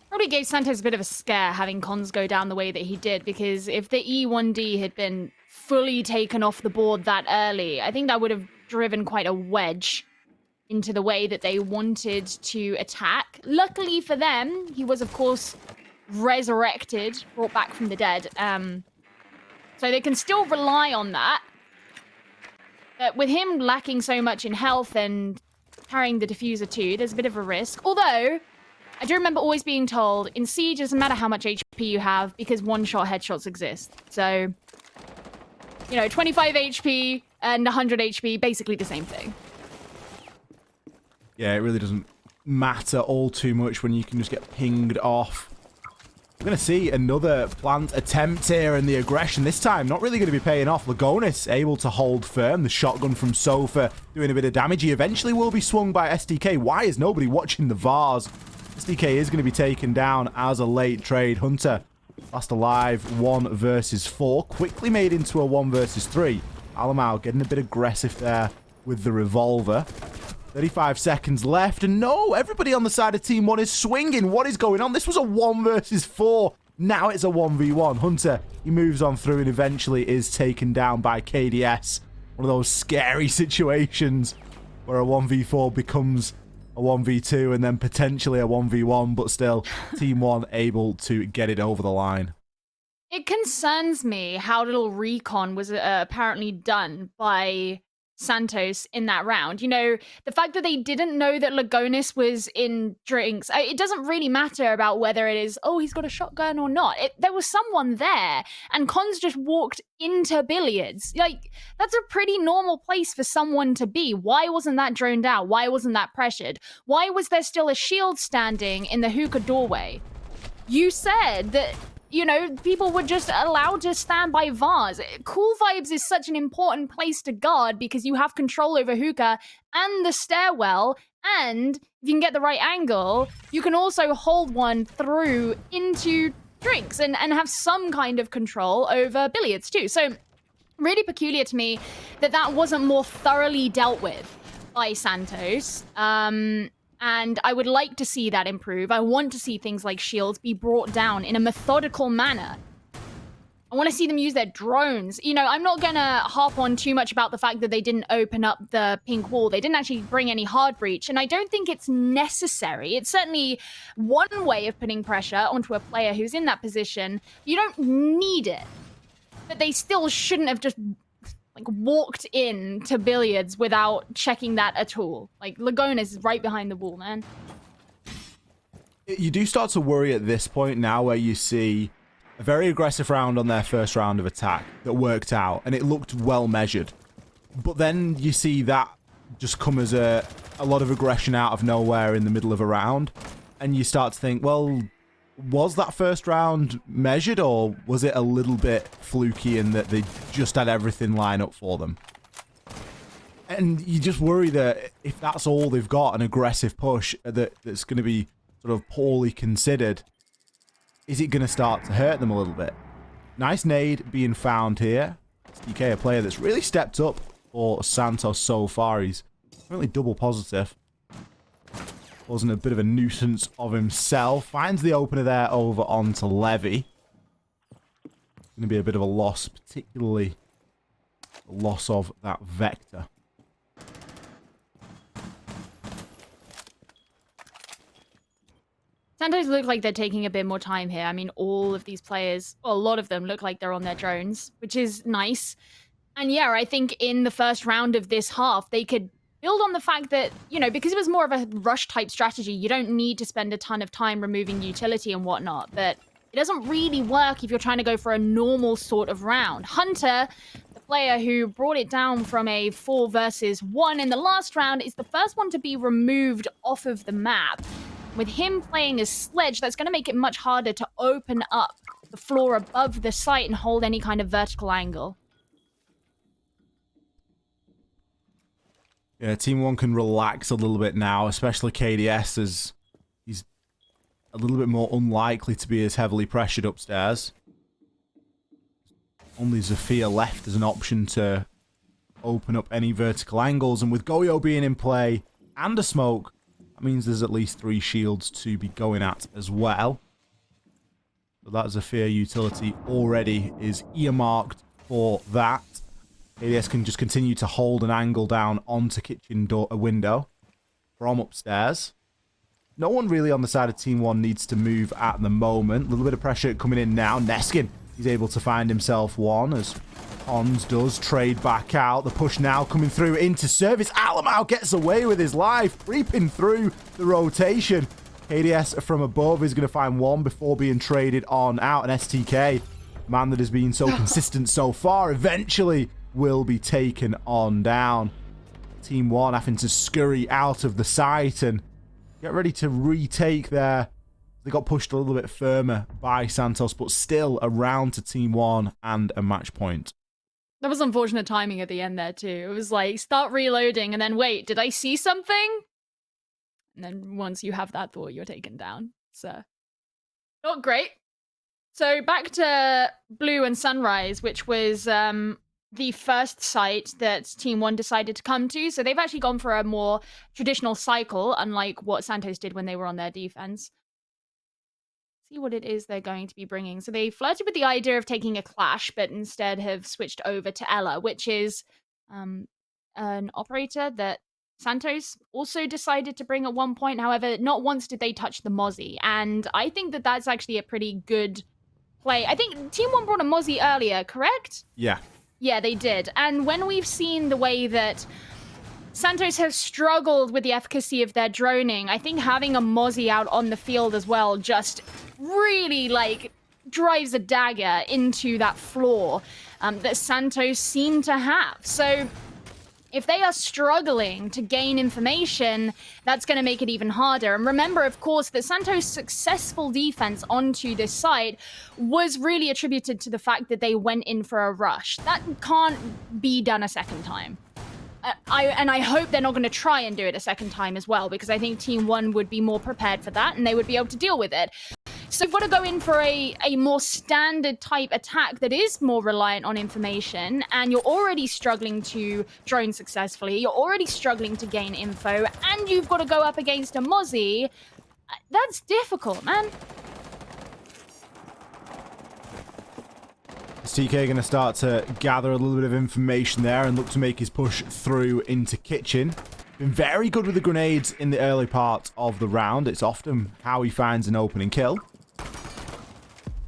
Probably gave Santos a bit of a scare having Cons go down the way that he did, because if the E1D had been fully taken off the board that early, I think that would have driven quite a wedge into the way that they wanted to attack. Luckily for them, he was, of course, resurrected, brought back from the dead. So they can still rely on that. But with him lacking so much in health and carrying the diffuser too, there's a bit of a risk. Although, I do remember always being told, in Siege, it doesn't matter how much HP you have, because one-shot headshots exist. So, you know, 25 HP and 100 HP, basically the same thing. Yeah, it really doesn't matter all too much when you can just get pinged off. We're going to see another plant attempt here, and the aggression this time not really going to be paying off. Lagonis able to hold firm. The shotgun from Sofa doing a bit of damage. He eventually will be swung by SDK. Why is nobody watching the VARs? SDK is going to be taken down as a late trade. Hunter, last alive, 1 versus 4. Quickly made into a 1 versus 3. Alamau getting a bit aggressive there with the revolver. 35 seconds left, and no, everybody on the side of Team 1 is swinging. What is going on? This was a 1 versus 4. Now it's a 1v1. Hunter, he moves on through and eventually is taken down by KDS. One of those scary situations where a 1v4 becomes a 1v2 and then potentially a 1v1, but still, Team 1 able to get it over the line. It concerns me how little recon was apparently done by Santos in that round. You know, the fact that they didn't know that Lagonis was in drinks, it doesn't really matter about whether it is, oh, he's got a shotgun or not. There was someone there, and Cons just walked into billiards. Like, that's a pretty normal place for someone to be. Why wasn't that droned out? Why wasn't that pressured? Why was there still a shield standing in the hookah doorway? You said that, you know, people were just allowed to stand by Vars. Cool Vibes is such an important place to guard because you have control over hookah and the stairwell, and if you can get the right angle, you can also hold one through into drinks and have some kind of control over billiards too. So really peculiar to me that wasn't more thoroughly dealt with by Santos. And I would like to see that improve. I want to see things like shields be brought down in a methodical manner. I want to see them use their drones. You know, I'm not going to harp on too much about the fact that they didn't open up the pink wall. They didn't actually bring any hard breach, and I don't think it's necessary. It's certainly one way of putting pressure onto a player who's in that position. You don't need it. But they still shouldn't have just walked in to billiards without checking that at all. Like, Lagonis is right behind the wall, man. You do start to worry at this point now where you see a very aggressive round on their first round of attack that worked out, and it looked well measured. But then you see that just come as a lot of aggression out of nowhere in the middle of a round, and you start to think, well, was that first round measured, or was it a little bit fluky in that they just had everything line up for them? And you just worry that if that's all they've got, an aggressive push that's going to be sort of poorly considered, is it going to start to hurt them a little bit? Nice nade being found here. SDK, a player that's really stepped up for Santos so far. He's really double positive. Wasn't a bit of a nuisance of himself. Finds the opener there over onto Levy. Going to be a bit of a loss, particularly the loss of that Vector. Santos look like they're taking a bit more time here. I mean, all of these players, well, a lot of them look like they're on their drones, which is nice. And yeah, I think in the first round of this half, they could build on the fact that, you know, because it was more of a rush type strategy, you don't need to spend a ton of time removing utility and whatnot, but it doesn't really work if you're trying to go for a normal sort of round. Hunter, the player who brought it down from a 4 versus 1 in the last round, is the first one to be removed off of the map. With him playing as Sledge, that's going to make it much harder to open up the floor above the site and hold any kind of vertical angle. Yeah, Team 1 can relax a little bit now, especially KDS, as he's a little bit more unlikely to be as heavily pressured upstairs. Only Zafir left as an option to open up any vertical angles, and with Goyo being in play and a smoke, that means there's at least 3 shields to be going at as well. So that Zafir utility already is earmarked for that. KDS can just continue to hold an angle down onto kitchen door, a window from upstairs. No one really on the side of Team 1 needs to move at the moment. A little bit of pressure coming in now. Neskin, he's able to find himself one as Pons does trade back out. The push now coming through into service. Alamau gets away with his life, creeping through the rotation. KDS from above is going to find one before being traded on out. And STK, the man that has been so consistent so far, eventually will be taken on down. Team 1 having to scurry out of the site and get ready to retake there. They got pushed a little bit firmer by Santos, but still around to Team 1 and a match point. That was unfortunate timing at the end there too. It was like, start reloading and then wait, did I see something? And then once you have that thought, you're taken down. So, not great. So back to Blue and Sunrise, which was the first site that Team 1 decided to come to. So they've actually gone for a more traditional cycle, unlike what Santos did when they were on their defense. See what it is they're going to be bringing. So they flirted with the idea of taking a Clash, but instead have switched over to Ella, which is an operator that Santos also decided to bring at one point. However, not once did they touch the Mozzie. And I think that that's actually a pretty good play. I think Team 1 brought a Mozzie earlier, correct? Yeah. Yeah, they did. And when we've seen the way that Santos has struggled with the efficacy of their droning, I think having a Mozzie out on the field as well just really, like, drives a dagger into that flaw that Santos seem to have. So if they are struggling to gain information, that's going to make it even harder. And remember, of course, that Santos' successful defense onto this site was really attributed to the fact that they went in for a rush. That can't be done a second time. I hope they're not going to try and do it a second time as well, because I think Team One would be more prepared for that and they would be able to deal with it. So you've got to go in for a more standard type attack that is more reliant on information, and you're already struggling to drone successfully, you're already struggling to gain info, and you've got to go up against a Mozzie. That's difficult, man. TK going to start to gather a little bit of information there and look to make his push through into kitchen. Been very good with the grenades in the early part of the round. It's often how he finds an opening kill.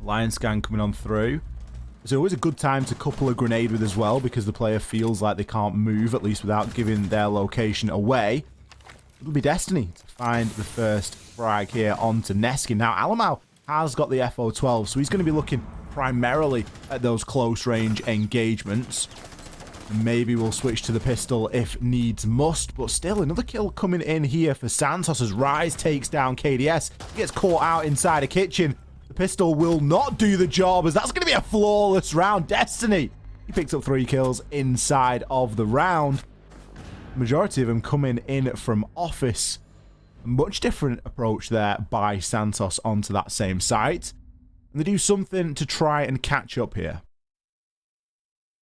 Lion scan coming on through. It's always a good time to couple a grenade with as well, because the player feels like they can't move, at least without giving their location away. It'll be Destiny to find the first frag here onto Neskin. Now, Alamau has got the FO12, so he's going to be looking primarily at those close range engagements. Maybe we'll switch to the pistol if needs must, but still another kill coming in here for Santos as Rise takes down KDS. He gets caught out inside a kitchen. The pistol will not do the job, as that's going to be a flawless round. Destiny, he picks up 3 kills inside of the round. Majority of them coming in from office. A much different approach there by Santos onto that same site. And they do something to try and catch up here.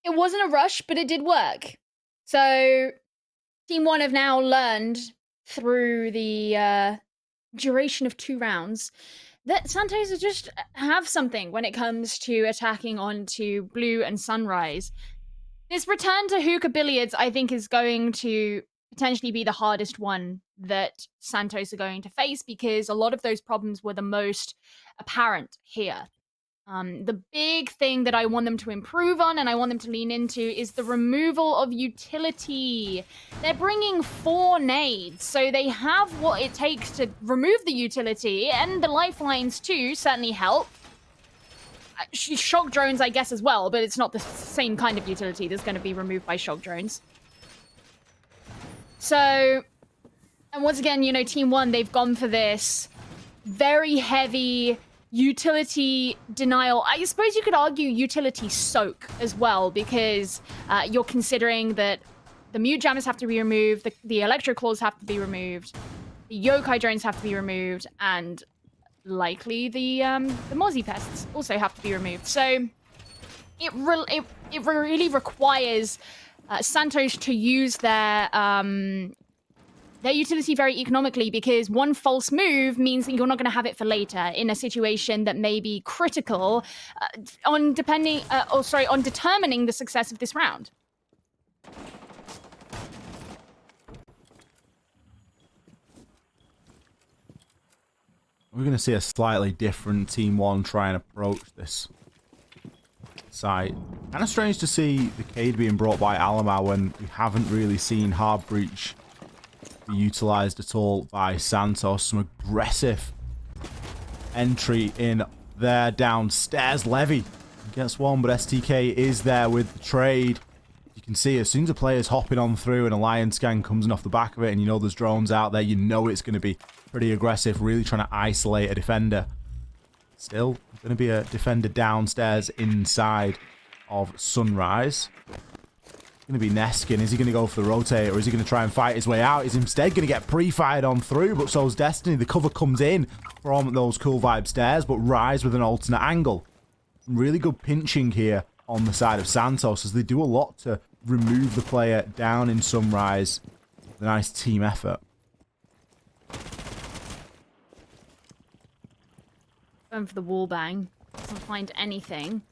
It wasn't a rush, but it did work. So Team One have now learned through the duration of 2 rounds that Santos just have something when it comes to attacking onto Blue and Sunrise. This return to hookah billiards, I think, is going to potentially be the hardest one that Santos are going to face, because a lot of those problems were the most apparent here. The big thing that I want them to improve on and I want them to lean into is the removal of utility. They're bringing 4 nades, so they have what it takes to remove the utility, and the lifelines too certainly help. Shock drones, I guess, as well, but it's not the same kind of utility that's going to be removed by shock drones. So, and once again, you know, Team One, they've gone for this very heavy utility denial. I suppose you could argue utility soak as well, because you're considering that the mute jammers have to be removed, the electro claws have to be removed, the yokai drones have to be removed, and likely the Mozzie pests also have to be removed. So it really requires Santos to use their utility very economically, because one false move means that you're not going to have it for later in a situation that may be critical on determining the success of this round. We're going to see a slightly different Team One try and approach this site. Kind of strange to see the Cade being brought by Alamau when we haven't really seen Hard Breach be utilized at all by Santos. Some aggressive entry in there downstairs. Levy gets one, but STK is there with the trade. You can see as soon as a player's hopping on through and a lion scan comes in off the back of it, and you know there's drones out there, you know it's going to be pretty aggressive, really trying to isolate a defender. Still going to be a defender downstairs inside of Sunrise. Going to be Neskin. Is he going to go for the rotate, or is he going to try and fight his way out? He's instead going to get pre-fired on through, but so's Destiny. The cover comes in from those cool vibe stairs, but Rise with an alternate angle. Really good pinching here on the side of Santos, as they do a lot to remove the player down in Sunrise. A nice team effort. Going for the wall bang. Doesn't find anything.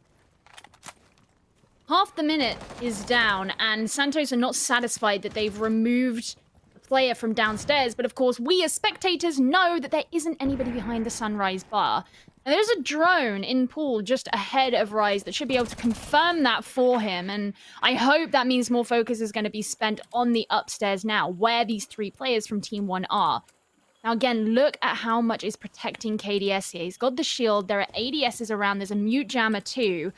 Half the minute is down, and Santos are not satisfied that they've removed the player from downstairs. But of course, we as spectators know that there isn't anybody behind the Sunrise bar. And there's a drone in pool just ahead of Rise that should be able to confirm that for him. And I hope that means more focus is going to be spent on the upstairs now, where these 3 players from Team 1 are. Now, again, look at how much is protecting KDS here. He's got the shield. There are ADSs around. There's a mute jammer too.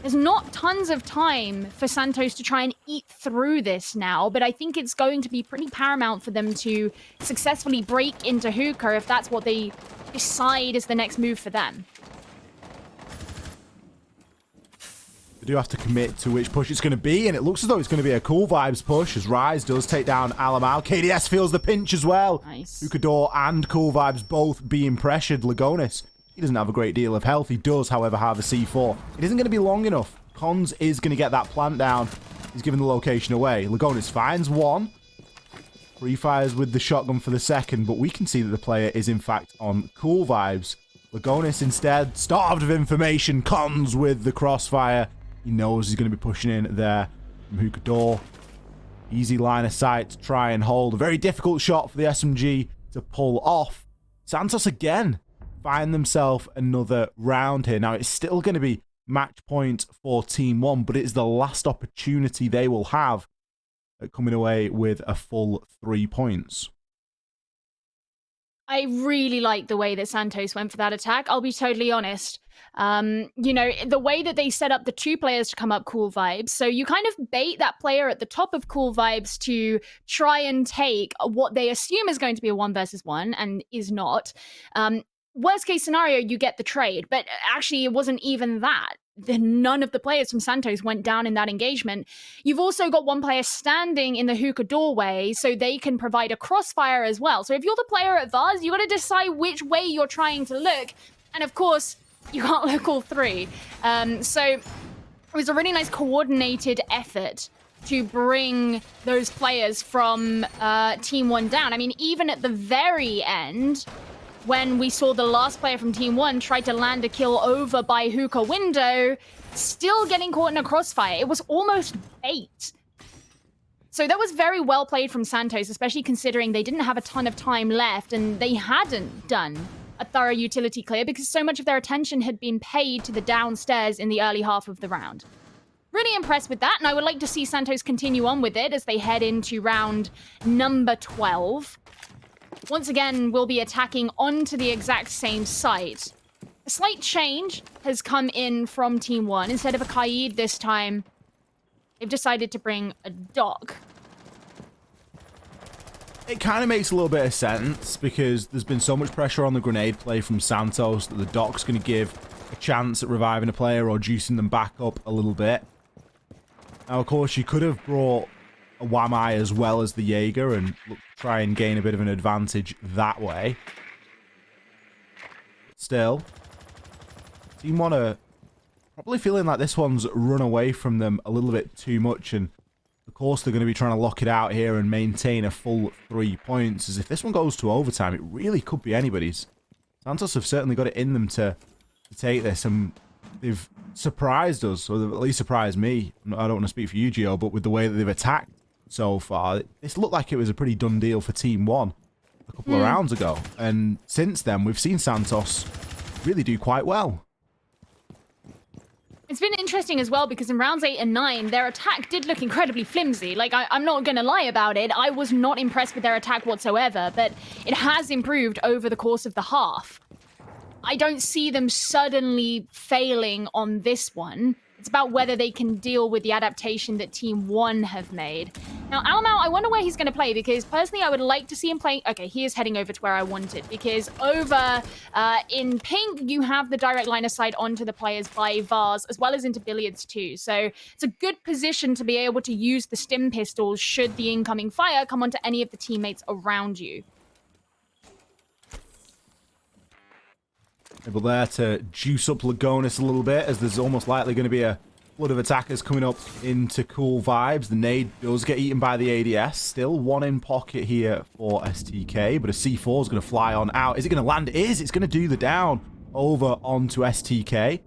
There's not tons of time for Santos to try and eat through this now, but I think it's going to be pretty paramount for them to successfully break into hookah if that's what they decide is the next move for them. They do have to commit to which push it's going to be, and it looks as though it's going to be a Cool Vibes push as Rise does take down Alamau. KDS feels the pinch as well. Nice. Hookador and Cool Vibes both being pressured. Lagonis, he doesn't have a great deal of health. He does, however, have a C4. It isn't going to be long enough. Cons is going to get that plant down. He's giving the location away. Lagonis finds one. Refires with the shotgun for the second, but we can see that the player is in fact on Cool Vibes. Lagonis instead, starved of information, Cons with the crossfire. He knows he's going to be pushing in there from Hookador. Easy line of sight to try and hold. A very difficult shot for the SMG to pull off. Santos again find themselves another round here. Now it's still going to be match point for Team 1, but it's the last opportunity they will have at coming away with a full 3 points. I really like the way that Santos went for that attack. I'll be totally honest. You know, the way that they set up the 2 players to come up Cool Vibes. So you kind of bait that player at the top of Cool Vibes to try and take what they assume is going to be a 1 versus 1 and is not. Worst case scenario, you get the trade, but actually it wasn't even that. None of the players from Santos went down in that engagement. You've also got 1 player standing in the hookah doorway, so they can provide a crossfire as well. So if you're the player at Vars, you got to decide which way you're trying to look. And of course, you can't look all 3. So it was a really nice coordinated effort to bring those players from Team 1 down. I mean, even at the very end, when we saw the last player from Team 1 try to land a kill over by hookah window, still getting caught in a crossfire. It was almost bait. So that was very well played from Santos, especially considering they didn't have a ton of time left and they hadn't done a thorough utility clear because so much of their attention had been paid to the downstairs in the early half of the round. Really impressed with that, and I would like to see Santos continue on with it as they head into round number 12. Once again, we'll be attacking onto the exact same site. A slight change has come in from Team 1. Instead of a Kaid this time, they've decided to bring a Doc. It kind of makes a little bit of sense because there's been so much pressure on the grenade play from Santos that the Doc's going to give a chance at reviving a player or juicing them back up a little bit. Now, of course, you could have brought a Wamai as well as the Jaeger and try and gain a bit of an advantage that way. Still, Team 1 are probably feeling like this one's run away from them a little bit too much, and of course they're going to be trying to lock it out here and maintain a full 3 points, as if this one goes to overtime, it really could be anybody's. Santos have certainly got it in them to take this, and they've surprised us, or they've at least surprised me. I don't want to speak for you, Gio, but with the way that they've attacked so far, this looked like it was a pretty done deal for Team 1 a couple of rounds ago. And since then, we've seen Santos really do quite well. It's been interesting as well because in rounds 8 and 9, their attack did look incredibly flimsy. Like, I'm not going to lie about it. I was not impressed with their attack whatsoever, but it has improved over the course of the half. I don't see them suddenly failing on this one. It's about whether they can deal with the adaptation that Team 1 have made. Now, Almau, I wonder where he's going to play, because personally, I would like to see him play... Okay, he is heading over to where I wanted, because over in pink, you have the direct line of sight onto the players by Vars, as well as into billiards too. So it's a good position to be able to use the stim pistols should the incoming fire come onto any of the teammates around you. Able there to juice up Lagonis a little bit, as there's almost likely going to be a flood of attackers coming up into Cool Vibes. The nade does get eaten by the ADS. Still 1 in pocket here for STK, but a C4 is going to fly on out. Is it going to land? It is. It's going to do the down over onto STK.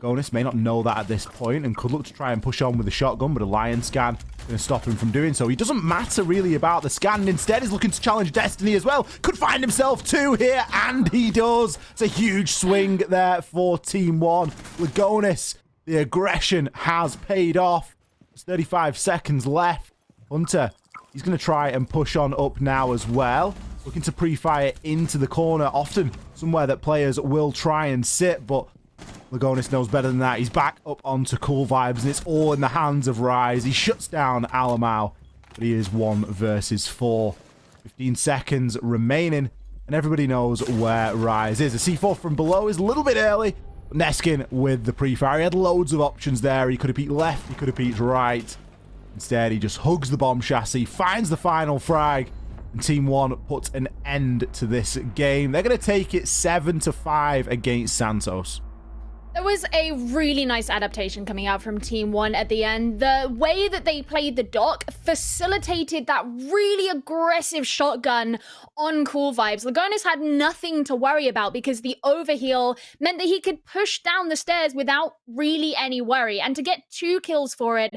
Lagonis may not know that at this point and could look to try and push on with the shotgun, but a lion scan going to stop him from doing so. He doesn't matter really about the scan, and instead is looking to challenge Destiny as well. Could find himself 2 here, and he does. It's a huge swing there for Team 1. Lagonis, the aggression has paid off. There's 35 seconds left. Hunter, he's going to try and push on up now as well. Looking to pre-fire into the corner, often somewhere that players will try and sit, but Lagonis knows better than that. He's back up onto Cool Vibes, and it's all in the hands of Rise. He shuts down Alamau, but he is 1 versus 4. 15 seconds remaining, and everybody knows where Rise is. The C4 from below is a little bit early, but Neskin with the pre-fire. He had loads of options there. He could have peeked left, he could have peeked right. Instead, he just hugs the bomb chassis, finds the final frag, and Team 1 puts an end to this game. They're going to take it 7-5 against Santos. There was a really nice adaptation coming out from Team 1 at the end. The way that they played the dock facilitated that really aggressive shotgun on Cool Vibes. Lagonis had nothing to worry about because the overheal meant that he could push down the stairs without really any worry. And to get 2 kills for it